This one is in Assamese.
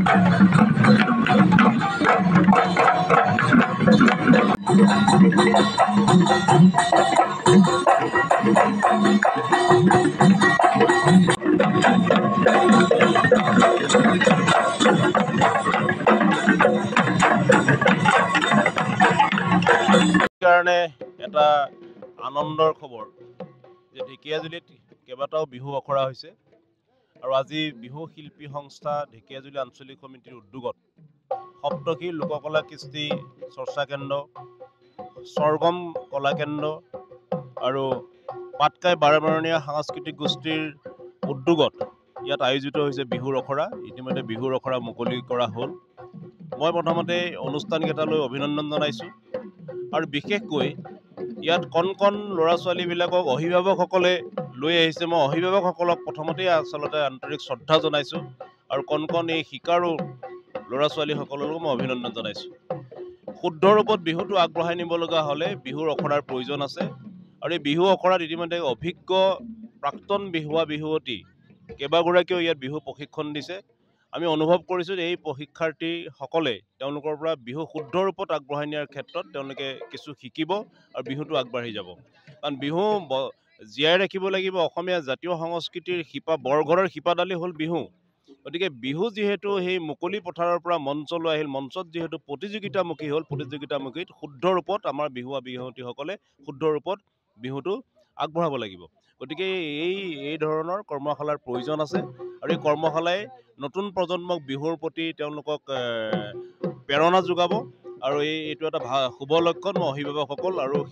কাৰণে এটা আনন্দৰ খবৰ যে ঢেকিয়াজুলিত কেইবাটাও বিহু আখৰা হৈছে আৰু আজি বিহু শিল্পী সংস্থা ঢেকিয়াজুলি আঞ্চলিক সমিতিৰ উদ্যোগত সপ্তশী লোককলা কৃষ্টি চৰ্চা কেন্দ্ৰ, স্বৰ্গম কলা কেন্দ্ৰ আৰু পাটকাই বাৰেবৰণীয়া সাংস্কৃতিক গোষ্ঠীৰ উদ্যোগত ইয়াত আয়োজিত হৈছে বিহুৰ আখৰা। ইতিমধ্যে বিহুৰ আখৰা মুকলি কৰা হ'ল। মই প্ৰথমতে অনুষ্ঠানকেইটালৈ অভিনন্দন জনাইছোঁ আৰু বিশেষকৈ ইয়াত কণ কণ ল'ৰা ছোৱালীবিলাকক অভিভাৱকসকলে লৈ আহিছে। মই অভিভাৱকসকলক প্ৰথমতেই আচলতে আন্তৰিক শ্ৰদ্ধা জনাইছোঁ আৰু কণ কণ এই শিকাৰু ল'ৰা ছোৱালীসকলকো মই অভিনন্দন জনাইছোঁ। শুদ্ধ ৰূপত বিহুটো আগবঢ়াই নিব লগা হ'লে বিহুৰ আখৰাৰ প্ৰয়োজন আছে আৰু এই বিহু আখৰাত ইতিমধ্যে অভিজ্ঞ প্ৰাক্তন বিহুৱা বিহুৱতী কেইবাগৰাকীও ইয়াত বিহু প্ৰশিক্ষণ দিছে। আমি অনুভৱ কৰিছোঁ যে এই প্ৰশিক্ষাৰ্থীসকলে তেওঁলোকৰ পৰা বিহু শুদ্ধ ৰূপত আগবঢ়াই নিয়াৰ ক্ষেত্ৰত তেওঁলোকে কিছু শিকিব আৰু বিহুটো আগবাঢ়ি যাব। কাৰণ বিহু জীয়াই ৰাখিব লাগিব। অসমীয়া জাতীয় সংস্কৃতিৰ বৰঘৰৰ শিপাডালেই হ'ল বিহু। গতিকে বিহু যিহেতু সেই মুকলি পথাৰৰ পৰা মঞ্চলৈ আহিল, মঞ্চত যিহেতু প্ৰতিযোগিতামুখী হ'ল, প্ৰতিযোগিতামুখীত শুদ্ধ ৰূপত আমাৰ বিহুৱা বিহুৱতীসকলে শুদ্ধ ৰূপত বিহুটো আগবঢ়াব লাগিব। গতিকে এই ধৰণৰ কৰ্মশালাৰ প্ৰয়োজন আছে আৰু এই কৰ্মশালাই নতুন প্ৰজন্মক বিহুৰ প্ৰতি তেওঁলোকক প্ৰেৰণা যোগাব আৰু এইটো এটা শুভ লক্ষণ। মই অভিভাৱকসকল আৰু